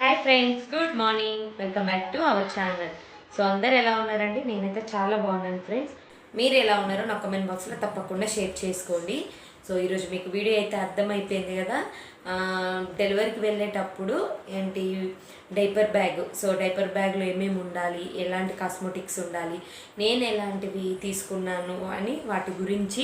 Hi friends, good morning. Welcome back to our channel. So అందరు ఎలా ఉన్నారండి? నేనైతే చాలా బాగున్నాను ఫ్రెండ్స్. మీరు ఎలా ఉన్నారో నా కామెంట్ బాక్స్లో తప్పకుండా షేర్ చేసుకోండి. సో ఈరోజు మీకు వీడియో అయితే అర్థమైపోయింది కదా. డెలివరీకి వెళ్ళేటప్పుడు ఏంటి డైపర్ బ్యాగ్. సో డైపర్ బ్యాగ్లో ఏమేమి ఉండాలి, ఎలాంటి కాస్మెటిక్స్ ఉండాలి, నేను ఎలాంటివి తీసుకున్నాను అని వాటి గురించి,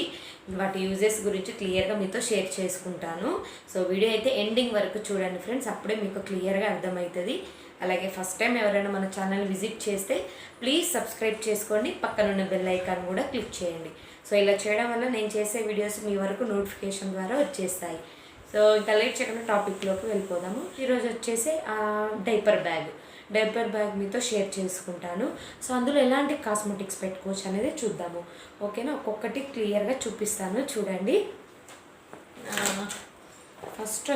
వాటి యూజెస్ గురించి క్లియర్గా మీతో షేర్ చేసుకుంటాను. సో వీడియో అయితే ఎండింగ్ వరకు చూడండి ఫ్రెండ్స్, అప్పుడే మీకు క్లియర్గా అర్థమవుతుంది. అలాగే ఫస్ట్ టైం ఎవరైనా మన ఛానల్ విజిట్ చేస్తే ప్లీజ్ సబ్స్క్రైబ్ చేసుకోండి, పక్కనున్న బెల్ ఐకాన్ కూడా క్లిక్ చేయండి. సో ఇలా చేయడం వల్ల నేను చేసే వీడియోస్ మీ వరకు నోటిఫికేషన్ ద్వారా వచ్చేస్తాయి. సో ఇంకా లేట్ చేయకుండా టాపిక్లోకి వెళ్ళిపోదాము. ఈరోజు వచ్చేసి డైపర్ బ్యాగ్ మీతో షేర్ చేసుకుంటాను. సో అందులో ఎలాంటి కాస్మెటిక్స్ పెట్టుకోవచ్చు అనేది చూద్దాము. ఓకేనా, ఒక్కొక్కటి క్లియర్గా చూపిస్తాను చూడండి. ఫస్ట్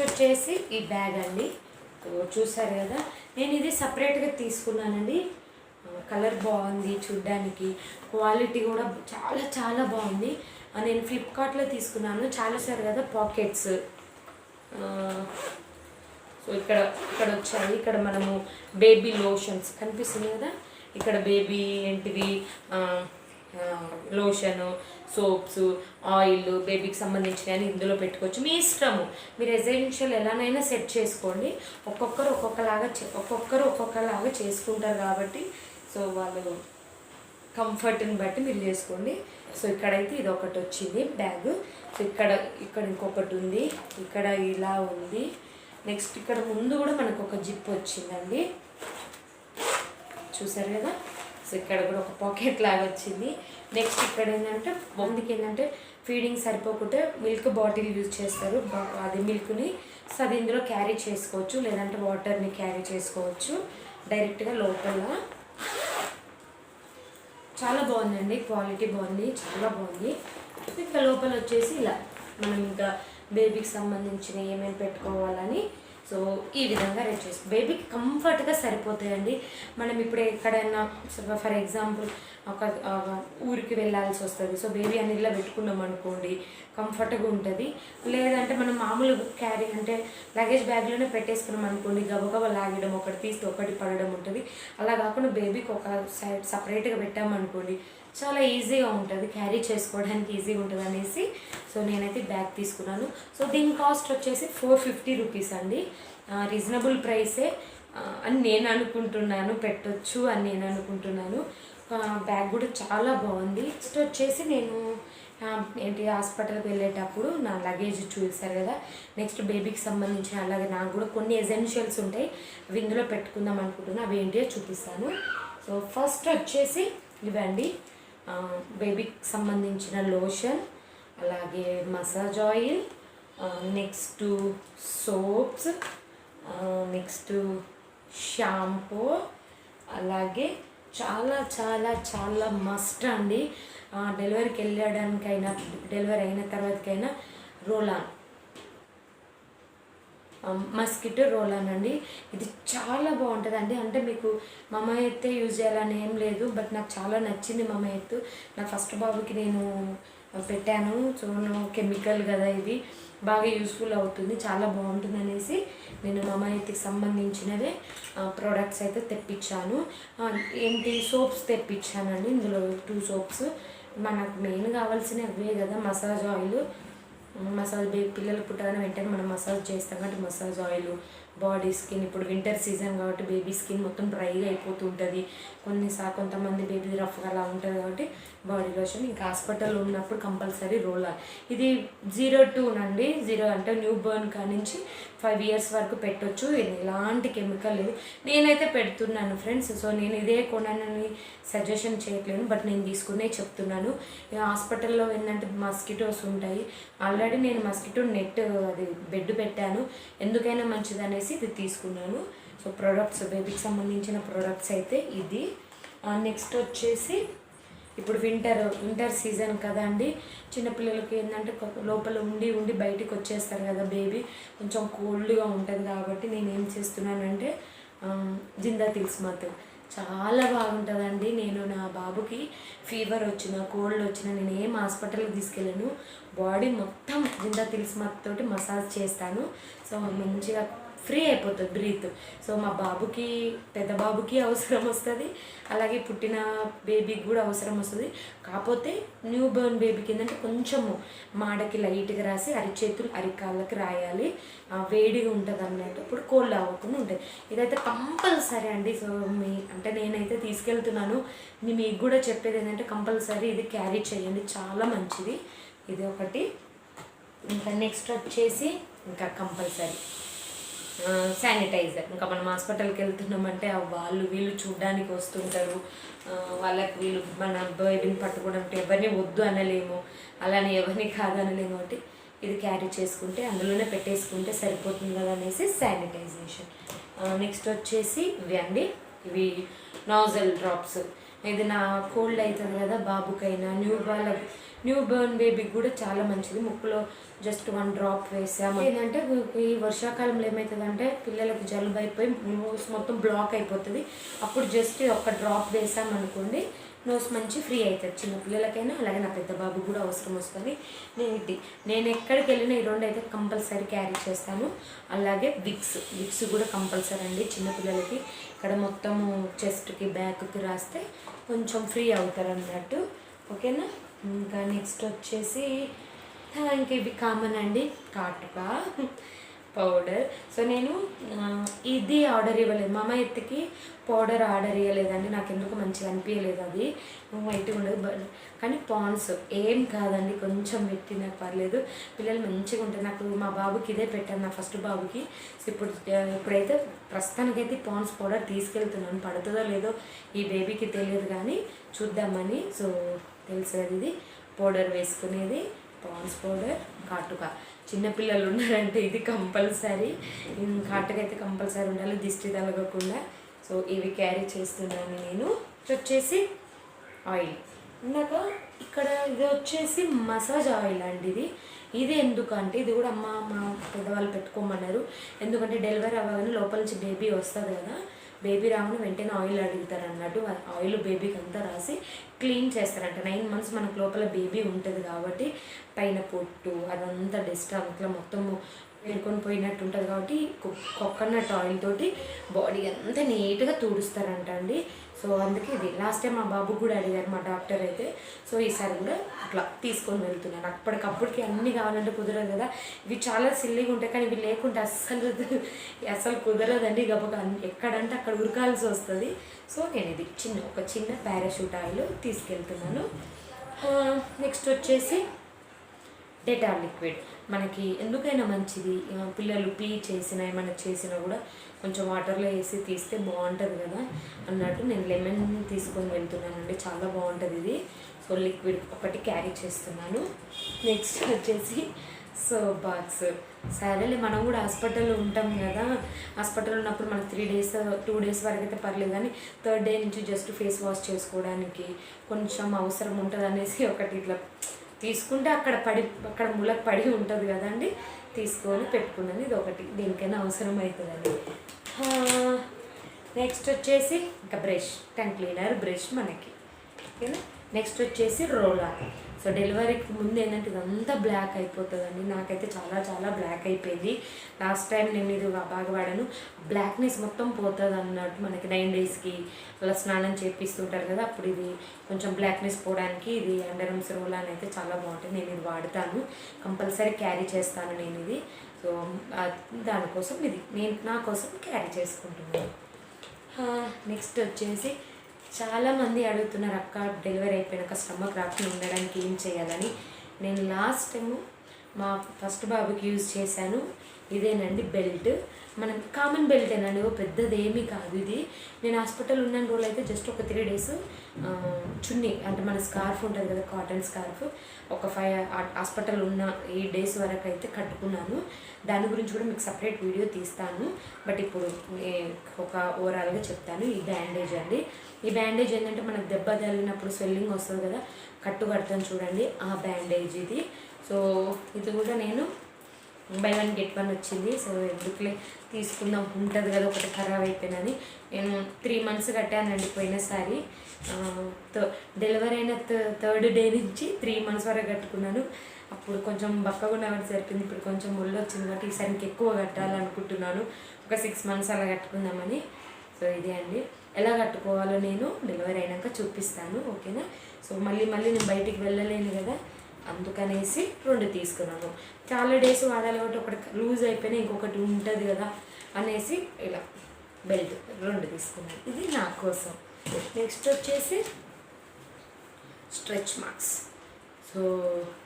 వచ్చేసి ఈ బ్యాగ్ అండి. చూసారు కదా, నేను ఇది సపరేట్గా తీసుకున్నానండి. కలర్ బాగుంది, చూడ్డానికి క్వాలిటీ కూడా చాలా చాలా బాగుంది. నేను ఫ్లిప్కార్ట్లో తీసుకున్నాను. చాలా సార్ కదా పాకెట్స్. సో ఇక్కడ వచ్చాయి. ఇక్కడ మనము బేబీ లోషన్స్ కనిపిస్తుంది కదా, ఇక్కడ బేబీ ఏంటివి లోషను, సోప్స్, ఆయిల్, బేబీకి సంబంధించిన అని ఇందులో పెట్టుకోవచ్చు. మీ ఇష్టము, మీరు ఎసెన్షియల్ ఎలానైనా సెట్ చేసుకోండి. ఒక్కొక్కరు ఒక్కొక్కలాగా చేసుకుంటారు కాబట్టి సో వాళ్ళు కంఫర్ట్ని బట్టి మీరు చేసుకోండి. సో ఇక్కడైతే ఇది ఒకటి వచ్చింది బ్యాగ్. సో ఇక్కడ ఇంకొకటి ఉంది, ఇక్కడ ఇలా ఉంది. నెక్స్ట్ ఇక్కడ ముందు కూడా మనకు ఒక జిప్ వచ్చిందండి, చూసారు కదా. సో ఇక్కడ కూడా ఒక పాకెట్ లాగా వచ్చింది. నెక్స్ట్ ఇక్కడ ఏంటంటే ఫీడింగ్ సరిపోకుంటే మిల్క్ బాటిల్ యూజ్ చేస్తారు. అది మిల్క్ని సో అది ఇందులో క్యారీ చేసుకోవచ్చు, లేదంటే వాటర్ని క్యారీ చేసుకోవచ్చు డైరెక్ట్గా లోపల. చాలా బాగుందండి, క్వాలిటీ బాగుంది, చాలా బాగుంది. ఇంకా లోపల వచ్చేసి ఇలా మనం ఇంకా బేబీకి సంబంధించిన ఏమేమి పెట్టుకోవాలని సో ఈ విధంగా రెడీ చేసుకో. బేబీకి కంఫర్ట్గా సరిపోతాయండి. మనం ఇప్పుడు ఎక్కడైనా ఫర్ ఎగ్జాంపుల్ ఒక ఊరికి వెళ్ళాల్సి వస్తుంది. సో బేబీ అన్నిట్లో పెట్టుకున్నాం అనుకోండి, కంఫర్ట్గా ఉంటుంది. లేదంటే మనం మామూలు క్యారీ అంటే లగేజ్ బ్యాగ్లోనే పెట్టేసుకున్నాం అనుకోండి, గబగబా లాగడం, ఒకటి తీస్తే ఒకటి పడడం ఉంటుంది. అలా కాకుండా బేబీకి ఒక సైడ్ సపరేట్గా పెట్టామనుకోండి, చాలా ఈజీగా ఉంటుంది, క్యారీ చేసుకోవడానికి ఈజీగా ఉంటుంది అనేసి సో నేనైతే బ్యాగ్ తీసుకున్నాను. సో దీని కాస్ట్ వచ్చేసి 450 రూపీస్ అండి. రీజనబుల్ ప్రైసే అని నేను అనుకుంటున్నాను, పెట్టొచ్చు అని నేను అనుకుంటున్నాను. బ్యాగ్ కూడా చాలా బాగుంది. నెక్స్ట్ వచ్చేసి నేను హాస్పిటల్కి వెళ్ళేటప్పుడు నా లగేజ్ చూసారు కదా. నెక్స్ట్ బేబీకి సంబంధించిన అలాగే నాకు కూడా కొన్ని ఎసెన్షియల్స్ ఉంటాయి, అవి ఇందులో పెట్టుకుందాం అనుకుంటున్నాను. అవి ఏంటో చూపిస్తాను. సో ఫస్ట్ వచ్చేసి ఇవండి, బేబీకి సంబంధించిన లోషన్, అలాగే massage oil, next soaps, next shampoo, అలాగే చాలా చాలా చాలా మస్ట్ అండి. డెలివరీకి వెళ్ళడానికైనా డెలివరీ అయిన తర్వాతకైనా రోలాన్, మస్కిటో రోలాన్ అండి. ఇది చాలా బాగుంటుందండి. అంటే మీకు మమ ఎత్తే యూజ్ చేయాలని ఏం లేదు, బట్ నాకు చాలా నచ్చింది మమ ఎత్తు. నా ఫస్ట్ బాబుకి నేను పెట్టాను. సో కెమికల్ కదా, ఇది బాగా యూస్ఫుల్ అవుతుంది, చాలా బాగుంటుంది అనేసి నేను మమ ఎత్తుకి సంబంధించినవే ప్రోడక్ట్స్ అయితే తెప్పించాను. సోప్స్ తెప్పించానండి. ఇందులో 2 సోప్స్. మనకు మెయిన్ కావాల్సినవి అవే కదా. మసాజ్ ఆయిల్, పిల్లలు పుట్టగానే వెంటనే మనం మసాజ్ చేస్తాం కాబట్టి మసాజ్ ఆయిల్, బాడీ స్కిన్. ఇప్పుడు వింటర్ సీజన్ కాబట్టి బేబీ స్కిన్ మొత్తం డ్రైగా అయిపోతూ ఉంటుంది. కొంతమంది బేబీ రఫ్గా అలా ఉంటుంది కాబట్టి బాడీ లోషన్. ఇంకా హాస్పిటల్లో ఉన్నప్పుడు కంపల్సరీ రోలర్. ఇది 0 నండి, 0 అంటే న్యూ బర్న్ కానించి 5 ఇయర్స్ వరకు పెట్టవచ్చు. ఎలాంటి కెమికల్ లేదు. నేనైతే పెడుతున్నాను ఫ్రెండ్స్. సో నేను ఇదే కొనని సజెషన్ చేయట్లేను, బట్ నేను తీసుకునే చెప్తున్నాను. హాస్పిటల్లో ఏంటంటే మస్కిటోస్ ఉంటాయి. ఆల్రెడీ నేను మస్కిటో నెట్ అది బెడ్ పెట్టాను, ఎందుకైనా మంచిది అనేసి ఇది తీసుకున్నాను. సో ప్రోడక్ట్స్, బేబీకి సంబంధించిన ప్రోడక్ట్స్ అయితే ఇది. నెక్స్ట్ వచ్చేసి ఇప్పుడు వింటర్ సీజన్ కదా అండి. చిన్నపిల్లలకి ఏంటంటే లోపల ఉండి బయటికి వచ్చేస్తారు కదా, బేబీ కొంచెం కోల్డ్గా ఉంటుంది కాబట్టి నేను ఏం చేస్తున్నానంటే జిందా చాలా బాగుంటుందండి. నేను నా బాబుకి ఫీవర్ వచ్చినా కోల్డ్ వచ్చినా నేను ఏం హాస్పిటల్కి తీసుకెళ్ళాను. బాడీ మొత్తం జిందా తిల్స్మాత్ తోటి మసాజ్ చేస్తాను. సో మంచిగా ఫ్రీ అయిపోతుంది బ్రీత్. సో మా బాబుకి, పెద్ద బాబుకి అవసరం వస్తుంది, అలాగే పుట్టిన బేబీకి కూడా అవసరం వస్తుంది. కాకపోతే న్యూ బోర్న్ బేబీకి ఏంటంటే కొంచెము మాడకి లైట్గా రాసి అరిచేతులు అరికాళ్ళకి రాయాలి, వేడిగా ఉంటుంది అన్నట్టు, ఇప్పుడు కోల్డ్ అవ్వకుండా ఉంటుంది. ఇదైతే కంపల్సరీ అండి. సో అంటే నేనైతే తీసుకెళ్తున్నాను, మీకు కూడా చెప్పేది ఏంటంటే కంపల్సరీ ఇది క్యారీ చేయండి, చాలా మంచిది. ఇది ఒకటి. ఇంకా నెక్స్ట్ వచ్చేసి ఇంకా కంపల్సరీ శానిటైజర్. ఇంకా మనం హాస్పిటల్కి వెళ్తున్నామంటే వాళ్ళు వీళ్ళు చూడడానికి వస్తుంటారు, వాళ్ళకి వీళ్ళు మన బేబీని పట్టుకోవడం ఎవరిని వద్దు అనలేము, అలానే ఎవరిని కాదనలేము. కాబట్టి ఇది క్యారీ చేసుకుంటే అందులోనే పెట్టేసుకుంటే సరిపోతుంది కదా అనేసి శానిటైజేషన్. నెక్స్ట్ వచ్చేసి ఇవి అండి, ఇవి నాజల్ డ్రాప్స్. ఇది నా కోల్డ్ అవుతుంది కదా బాబుకైనా, న్యూ బోర్న్ బేబీకి కూడా చాలా మంచిది. ముక్కులో జస్ట్ 1 డ్రాప్ వేసాము. ఏంటంటే ఈ వర్షాకాలంలో ఏమవుతుందంటే పిల్లలకు జలుబు అయిపోయి నోస్ మొత్తం బ్లాక్ అయిపోతుంది. అప్పుడు జస్ట్ 1 డ్రాప్ వేసామనుకోండి నోస్ మంచి ఫ్రీ అవుతుంది, చిన్న పిల్లలకైనా అలాగే నా పెద్ద బాబు కూడా అవసరం వస్తుంది. నేను ఎక్కడికి వెళ్ళినా ఈ 2 అయితే కంపల్సరీ క్యారీ చేస్తాను. అలాగే విక్స్ కూడా కంపల్సరీ అండి చిన్నపిల్లలకి. ఇక్కడ మొత్తము చెస్ట్కి బ్యాక్కి రాస్తే కొంచెం ఫ్రీ అవుతారు అన్నట్టు, ఓకేనా. ఇంకా నెక్స్ట్ వచ్చేసి ఇంక ఇవి కామన్ అండి, కాటుక పౌడర్. సో నేను ఇది ఆర్డర్ ఇవ్వలేదు, మా అమ్మాయికి పౌడర్ ఆర్డర్ ఇవ్వలేదండి, నాకు ఎందుకు మంచిగా అనిపించలేదు. అది వైట్గా ఉండదు కానీ పాండ్స్ ఏం కాదండి, కొంచెం పెట్టినా పర్లేదు, పిల్లలు మంచిగా ఉంటారు. నాకు మా బాబుకి ఇదే పెట్టాను, నా ఫస్ట్ బాబుకి. సో ఇప్పుడైతే ప్రస్తుతానికైతే పాండ్స్ పౌడర్ తీసుకెళ్తున్నాను, పడుతుందో లేదో ఈ బేబీకి తెలియదు కానీ చూద్దామని. సో తెలుసు కదా ఇది పౌడర్ వేసుకునేది, పాండ్స్ పౌడర్, కాటుక. చిన్నపిల్లలు ఉన్నారంటే ఇది కంపల్సరీ, కాటుక అయితే కంపల్సరీ ఉండాలి దిష్టి తలగకుండా. సో ఇవి క్యారీ చేస్తున్నాను నేను. వచ్చేసి ఆయిల్ ఇందాక ఇక్కడ ఇది వచ్చేసి మసాజ్ ఆయిల్ అండి. ఇది ఎందుకంటే ఇది కూడా మా పెద్దవాళ్ళు పెట్టుకోమన్నారు. ఎందుకంటే డెలివరీ అవ్వగానే లోపల నుంచి బేబీ వస్తుంది కదా, బేబీ రాగానే వెంటనే ఆయిల్ అడుగుతారు అన్నట్టు. ఆయిల్ బేబీకి అంతా రాసి క్లీన్ చేస్తారంట. 9 months మనకు లోపల బేబీ ఉంటుంది కాబట్టి పైన పొట్టు అదంతా డస్ట్ అంతా మొత్తము వేరుకొని పోయినట్టు ఉంటుంది కాబట్టి కోకోనట్ ఆయిల్ తోటి బాడీ అంతా నీట్గా తుడుస్తారంట అండి. సో అందుకే ఇది లాస్ట్ టైం మా బాబు కూడా అడిగారు మా డాక్టర్ అయితే. సో ఈసారి కూడా అట్లా తీసుకొని వెళ్తున్నాను. అప్పటికప్పటికి అన్నీ కావాలంటే కుదరదు కదా, ఇవి చాలా సిల్లీగా ఉంటాయి కానీ ఇవి లేకుంటే అస్సలు కుదరదండి. గబక ఎక్కడంటే అక్కడ ఉరకాల్సి వస్తుంది. సో నేను ఇది ఒక చిన్న పారాషూట్ ఆయిల్ తీసుకెళ్తున్నాను. నెక్స్ట్ వచ్చేసి డెటాల్ లిక్విడ్. మనకి ఎందుకైనా మంచిది, పిల్లలు పీ చేసినా ఏమైనా చేసినా కూడా కొంచెం వాటర్లో వేసి తీస్తే బాగుంటుంది కదా అన్నట్టు నేను లెమన్ తీసుకొని వెళ్తున్నానండి, చాలా బాగుంటుంది ఇది. సో లిక్విడ్ ఒకటి క్యారీ చేస్తున్నాను. నెక్స్ట్ వచ్చేసి సోప్ బాక్స్. సరేలే మనం కూడా హాస్పిటల్లో ఉంటాం కదా, హాస్పిటల్ ఉన్నప్పుడు మనకు 3 days 2 days వరకు అయితే పర్లేదు కానీ 3rd day నుంచి జస్ట్ ఫేస్ వాష్ చేసుకోవడానికి కొంచెం అవసరం ఉంటుంది అనేసి ఒకటి ఇట్లా తీసుకుంటే అక్కడ మూలకు పడి ఉంటుంది కదండి, తీసుకొని పెట్టుకున్నాను. ఇది ఒకటి దేనికైనా అవసరం అవుతుందండి. నెక్స్ట్ వచ్చేసి ఇంకా బ్రష్, టంగ్ క్లీనర్ బ్రష్ మనకి, ఓకేనా. నెక్స్ట్ వచ్చేసి రోలర్. సో డెలివరీకి ముందు ఏంటంటే ఇదంతా బ్లాక్ అయిపోతుందండి, నాకైతే చాలా చాలా బ్లాక్ అయిపోయింది. లాస్ట్ టైం నేను ఇది బాగా వాడాను, బ్లాక్నెస్ మొత్తం పోతుంది అన్నట్టు. మనకి 9 daysకి అలా స్నానం చేపిస్తుంటారు కదా, అప్పుడు ఇది కొంచెం బ్లాక్నెస్ పోవడానికి ఇది అండర్ ఆర్మ్స్ రోలర్ అని అయితే చాలా బాగుంటుంది. నేను ఇది వాడతాను, కంపల్సరీ క్యారీ చేస్తాను నేను ఇది. సో దానికోసం ఇది నేను నా కోసం క్యారీ చేసుకుంటున్నాను. నెక్స్ట్ వచ్చేసి చాలామంది అడుగుతున్నారు, అక్క డెలివరీ అయిపోయినాక స్టమక్ రాకుండా ఉండడానికి ఏం చేయాలని. నేను లాస్ట్ టైము మా ఫస్ట్ బాబుకి యూజ్ చేశాను ఇదేనండి, బెల్ట్. మనం కామన్ బెల్టేనండి, ఓ పెద్దది ఏమీ కాదు ఇది. నేను హాస్పిటల్ ఉన్న రోజులు అయితే జస్ట్ ఒక 3 days చున్నీ అంటే మన స్కార్ఫ్ ఉంటుంది కదా, కాటన్ స్కార్ఫ్, ఒక 5 హాస్పిటల్ ఉన్న 8 days వరకు అయితే కట్టుకున్నాను. దాని గురించి కూడా మీకు సపరేట్ వీడియో తీస్తాను. బట్ ఇప్పుడు ఒక ఓవరాల్గా చెప్తాను. ఈ బ్యాండేజ్ అండి, ఈ బ్యాండేజ్ ఏంటంటే మనకు దెబ్బ తగిలినప్పుడు స్వెల్లింగ్ వస్తుంది కదా, కట్టు కడతాను చూడండి, ఆ బ్యాండేజ్ ఇది. సో ఇది కూడా నేను బై 1 గెట్ 1 వచ్చింది. సో ఎందుకులే తీసుకుందాం, ఉంటుంది కదా ఒకటి ఖరాబ్ అయిపోయినని నేను 3 months కట్టానండి పోయినసారి. డెలివరీ అయిన 3rd day నుంచి 3 months వరకు కట్టుకున్నాను. అప్పుడు కొంచెం బక్కగా ఉన్నవాటి సరిపోయింది, ఇప్పుడు కొంచెం ముళ్ళు వచ్చింది కాబట్టి ఈసారి ఎక్కువ కట్టాలనుకుంటున్నాను. ఒక 6 months అలా కట్టుకుందామని. సో ఇదే అండి, ఎలా కట్టుకోవాలో నేను డెలివరీ అయినాక చూపిస్తాను, ఓకేనా. సో మళ్ళీ నేను బయటికి వెళ్ళలేను కదా, అందుకనేసి 2 తీసుకున్నాను. చాలా డేస్ వాడాలి కాబట్టి ఒకటి లూజ్ అయిపోయినా ఇంకొకటి ఉంటుంది కదా అనేసి ఇలా బెల్ట్ 2 తీసుకున్నాను. ఇది నా కోసం. నెక్స్ట్ వచ్చేసి స్ట్రెచ్ మార్క్స్. సో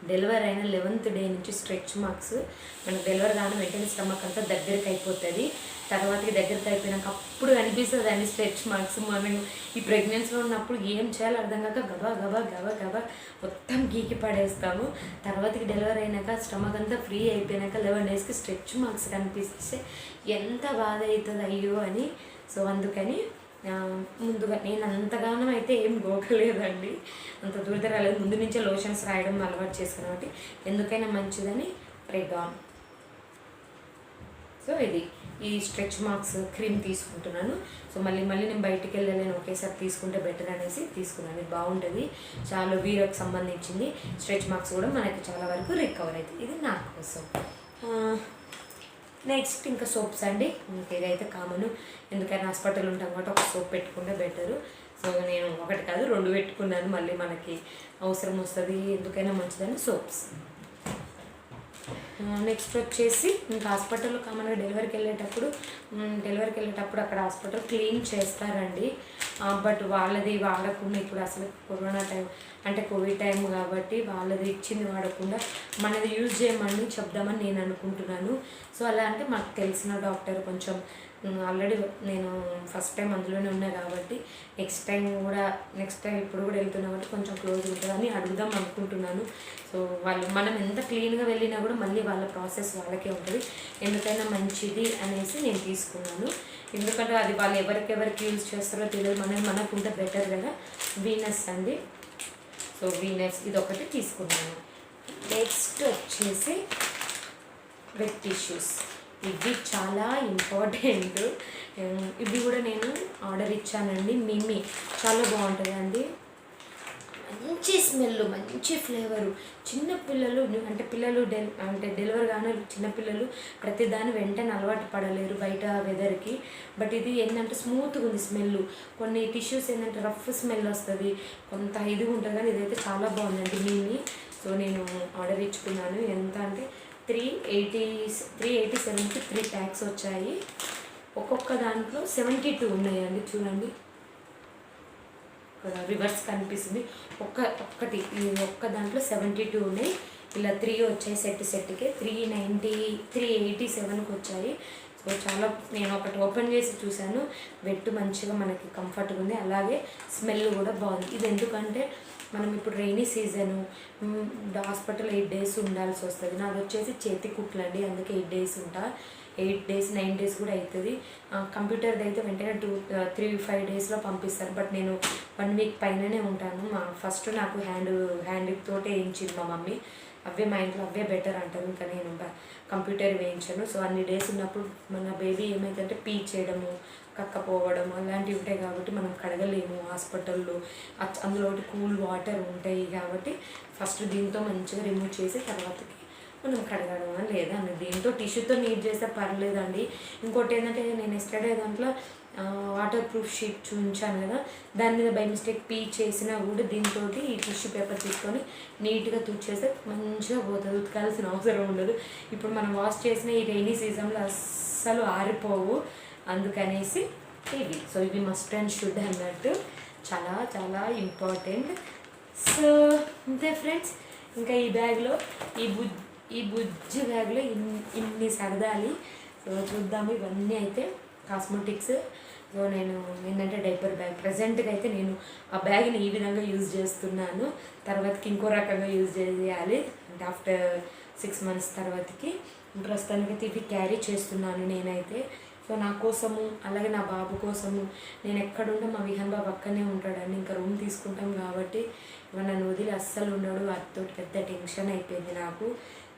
డెలివరీ అయిన 11th day నుంచి స్ట్రెచ్ మార్క్స్. మనకు డెలివరీ కానీ వెంటనే స్టమక్ అంతా దగ్గరికి అయిపోతుంది, తర్వాతకి దగ్గరికి అయిపోయినాక అప్పుడు కనిపిస్తుంది అండి స్ట్రెచ్ మార్క్స్. మనం ఈ ప్రెగ్నెన్సీలో ఉన్నప్పుడు ఏం చేయాలో అర్థం కాక గబా గబా గబా గబా మొత్తం గీకి పడేస్తాము. తర్వాతకి డెలివరీ అయినాక స్టమక్ అంతా ఫ్రీ అయిపోయినాక 11 daysకి స్ట్రెచ్ మార్క్స్ కనిపిస్తే ఎంత బాధ అవుతుంది అయ్యో అని. సో అందుకని ముందుగా నేను అంతగానం అయితే ఏం గోకలేదండి, అంత దూరద రాలేదు. ముందు నుంచే లోషన్స్ రాయడం అలవాటు చేసుకున్నాను కాబట్టి ఎందుకైనా మంచిదని రెగాన్. సో ఇది ఈ స్ట్రెచ్ మార్క్స్ క్రీమ్ తీసుకుంటున్నాను. సో మళ్ళీ నేను బయటికి వెళ్ళలేను, ఒకేసారి తీసుకుంటే బెటర్ అనేసి తీసుకున్నాను. ఇది బాగుంటుంది, చాలా వీరకు సంబంధించింది. స్ట్రెచ్ మార్క్స్ కూడా మనకి చాలా వరకు రికవర్ అవుతుంది. ఇది నా కోసం. నెక్స్ట్ ఇంకా సోప్స్ అండి. ఇదైతే కామన్, ఎందుకైనా హాస్పిటల్ ఉంటాం కాబట్టి ఒక సోప్ పెట్టుకుంటే బెటరు. సో నేను ఒకటి కాదు 2 పెట్టుకున్నాను, మళ్ళీ మనకి అవసరం వస్తుంది, ఎందుకైనా మంచిదని సోప్స్. నెక్స్ట్ వచ్చేసి ఇంకా హాస్పిటల్లో కామన్గా డెలివరీకి వెళ్ళేటప్పుడు అక్కడ హాస్పిటల్ క్లీన్ చేస్తారండి. బట్ వాళ్ళది వాడకుండా ఇప్పుడు అసలు కరోనా టైం అంటే కోవిడ్ టైం కాబట్టి వాళ్ళది ఇచ్చింది వాడకుండా మనది యూజ్ చేయమని చెప్దామని నేను అనుకుంటున్నాను. సో అలా అంటే మాకు తెలిసిన డాక్టర్ కొంచెం ఆల్రెడీ నేను ఫస్ట్ టైం అందులోనే ఉన్నా కాబట్టి నెక్స్ట్ టైం ఇప్పుడు కూడా వెళ్తున్నా కాబట్టి కొంచెం క్లోజ్ ఉంటుందని అడుగుదాం అనుకుంటున్నాను. సో మనం ఎంత క్లీన్గా వెళ్ళినా కూడా మళ్ళీ వాళ్ళ ప్రాసెస్ వాళ్ళకే ఉంటుంది, ఎందుకైనా మంచిది అనేసి నేను తీసుకున్నాను. ఎందుకంటే అది వాళ్ళు ఎవరికి యూజ్ చేస్తారో తెలియదు, మనకు ఉంటే బెటర్ కదా. వీనస్ అండి. సో వీనస్ ఇది ఒకటి తీసుకున్నాను. నెక్స్ట్ వచ్చేసి వెట్ టిష్యూస్. ఇవి చాలా ఇంపార్టెంట్. ఇవి కూడా నేను ఆర్డర్ ఇచ్చానండి. మిమ్మీ చాలా బాగుంటుందండి, మంచి స్మెల్, మంచి ఫ్లేవరు. చిన్నపిల్లలు అంటే డెలివరీ కానీ చిన్నపిల్లలు ప్రతిదాని వెంటనే అలవాటు పడలేరు బయట వెదర్కి. బట్ ఇది ఏంటంటే స్మూత్గా ఉంది స్మెల్. కొన్ని టిష్యూస్ ఏంటంటే రఫ్ స్మెల్ వస్తుంది, కొంత ఇదిగా ఉంటుంది, కానీ ఇదైతే చాలా బాగుందండి మిమ్మీ. సో నేను ఆర్డర్ ఇచ్చుకున్నాను. ఎంత అంటే 387కి 3 packs వచ్చాయి. ఒక్కొక్క దాంట్లో 72 ఉన్నాయండి. చూడండి ఇక్కడ రివర్స్ కనిపిస్తుంది. ఒక్క దాంట్లో 72 ఉన్నాయి. ఇలా 3 వచ్చాయి సెట్కి 387కి వచ్చాయి. సో చాలా నేను ఒకటి ఓపెన్ చేసి చూశాను, వెట్టు మంచిగా మనకి కంఫర్ట్గా ఉంది, అలాగే స్మెల్ కూడా బాగుంది. ఇది ఎందుకంటే మనం ఇప్పుడు రైనీ సీజను, హాస్పిటల్ 8 days ఉండాల్సి వస్తుంది. నాది వచ్చేసి చేతి కుట్లండి, అందుకే 8 days ఉంటా. 8 days 9 days కూడా అవుతుంది. కంప్యూటర్ది అయితే వెంటనే 3-5 daysలో పంపిస్తారు. బట్ నేను 1 week పైననే ఉంటాను. ఫస్ట్ నాకు హ్యాండ్ తోటే వేయించింది మా మమ్మీ. అవే మా ఇంట్లో అవే బెటర్ అంటారు, ఇంకా నేను కంప్యూటర్ వేయించాను. సో అన్ని డేస్ ఉన్నప్పుడు మన బేబీ ఏమైందంటే పీ చేయడము, కక్కపోవడం అలాంటివి ఉంటాయి కాబట్టి మనం కడగలేము హాస్పిటల్లో. అందులో కూల్ వాటర్ ఉంటాయి కాబట్టి ఫస్ట్ దీంతో మంచిగా రిమూవ్ చేసి తర్వాతకి మనం కడగడం లేదండి. దీంతో టిష్యూతో నీట్ చేస్తే పర్లేదండి. ఇంకోటి ఏంటంటే నేను ఎస్టర్డే దాంట్లో వాటర్ ప్రూఫ్ షీట్ చూపించాను కదా, దాని మీద బై మిస్టేక్ పీ చేసినా కూడా దీంతో ఈ టిష్యూ పేపర్ తీసుకొని నీట్గా తుడిచేస్తే మంచిగా పోతుంది, ఉతకాల్సిన అవసరం ఉండదు. ఇప్పుడు మనం వాష్ చేసిన ఈ రైనీ సీజన్లో అస్సలు ఆరిపోవు, అందుకనేసి ఇవి. సో ఇవి మస్ట్ అండ్ షుడ్ అన్నట్టు, చాలా చాలా ఇంపార్టెంట్. సో అంతే ఫ్రెండ్స్. ఇంకా ఈ బ్యాగ్లో ఈ బుజ్జి బ్యాగ్లో ఇన్ని సరదాలి. సో చూద్దాము. ఇవన్నీ అయితే కాస్మెటిక్స్. సో నేను ఏంటంటే డైపర్ బ్యాగ్ ప్రజెంట్గా అయితే నేను ఆ బ్యాగ్ని ఈ విధంగా యూజ్ చేస్తున్నాను. తర్వాతకి ఇంకో రకంగా యూజ్ చేయాలి అంటే ఆఫ్టర్ 6 months తర్వాతకి. ప్రస్తుతానికైతే ఇవి క్యారీ చేస్తున్నాను నేనైతే. సో నా కోసము అలాగే నా బాబు కోసము నేను ఎక్కడుంటే మా విహాన్ బాబు అక్కడనే ఉంటాడండి. ఇంకా రూమ్ తీసుకుంటాం కాబట్టి నన్ను వదిలి అస్సలు ఉండడు. వాటితో పెద్ద టెన్షన్ అయిపోయింది నాకు.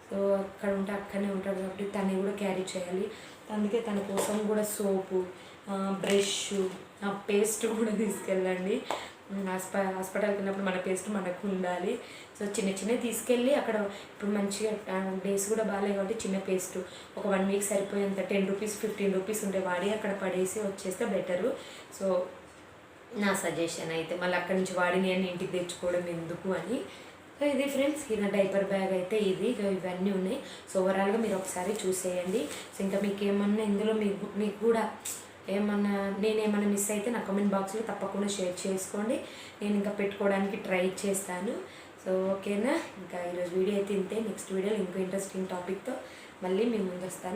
సో అక్కడ ఉంటే అక్కడనే ఉంటాడు కాబట్టి తను కూడా క్యారీ చేయాలి. అందుకే తన కోసం కూడా సోపు, బ్రష్, పేస్ట్ కూడా తీసుకెళ్ళండి. హాస్పిటల్కి వెళ్ళినప్పుడు మన పేస్ట్ మనకు ఉండాలి. సో చిన్నవి తీసుకెళ్ళి అక్కడ ఇప్పుడు మంచిగా డేస్ కూడా బాగాలేవు కాబట్టి చిన్న పేస్ట్ ఒక 1 వీక్ సరిపోయేంత 10 రూపీస్ 15 రూపీస్ ఉంటే వాడి అక్కడ పడేసి వచ్చేస్తే బెటరు. సో నా సజెషన్ అయితే మళ్ళీ అక్కడి నుంచి వాడిని అని ఇంటికి తెచ్చుకోవడం ఎందుకు అని. సో ఇది ఫ్రెండ్స్, నా డైపర్ బ్యాగ్ అయితే ఇది. ఇవన్నీ ఉన్నాయి. సో ఓవరాల్గా మీరు ఒకసారి చూసేయండి. సో ఇంకా మీకు ఏమన్నా ఇందులో మీకు కూడా నేనేమన్నా మిస్ అయితే నా కామెంట్ బాక్స్లో తప్పకుండా షేర్ చేసుకోండి. నేను ఇంకా పెట్టుకోవడానికి ట్రై చేస్తాను. సో ఓకేనా, ఇంకా ఈరోజు వీడియో అయితే ఇంతే. నెక్స్ట్ వీడియోలో ఇంకో ఇంట్రెస్టింగ్ టాపిక్తో మళ్ళీ మీ ముందు వస్తాను.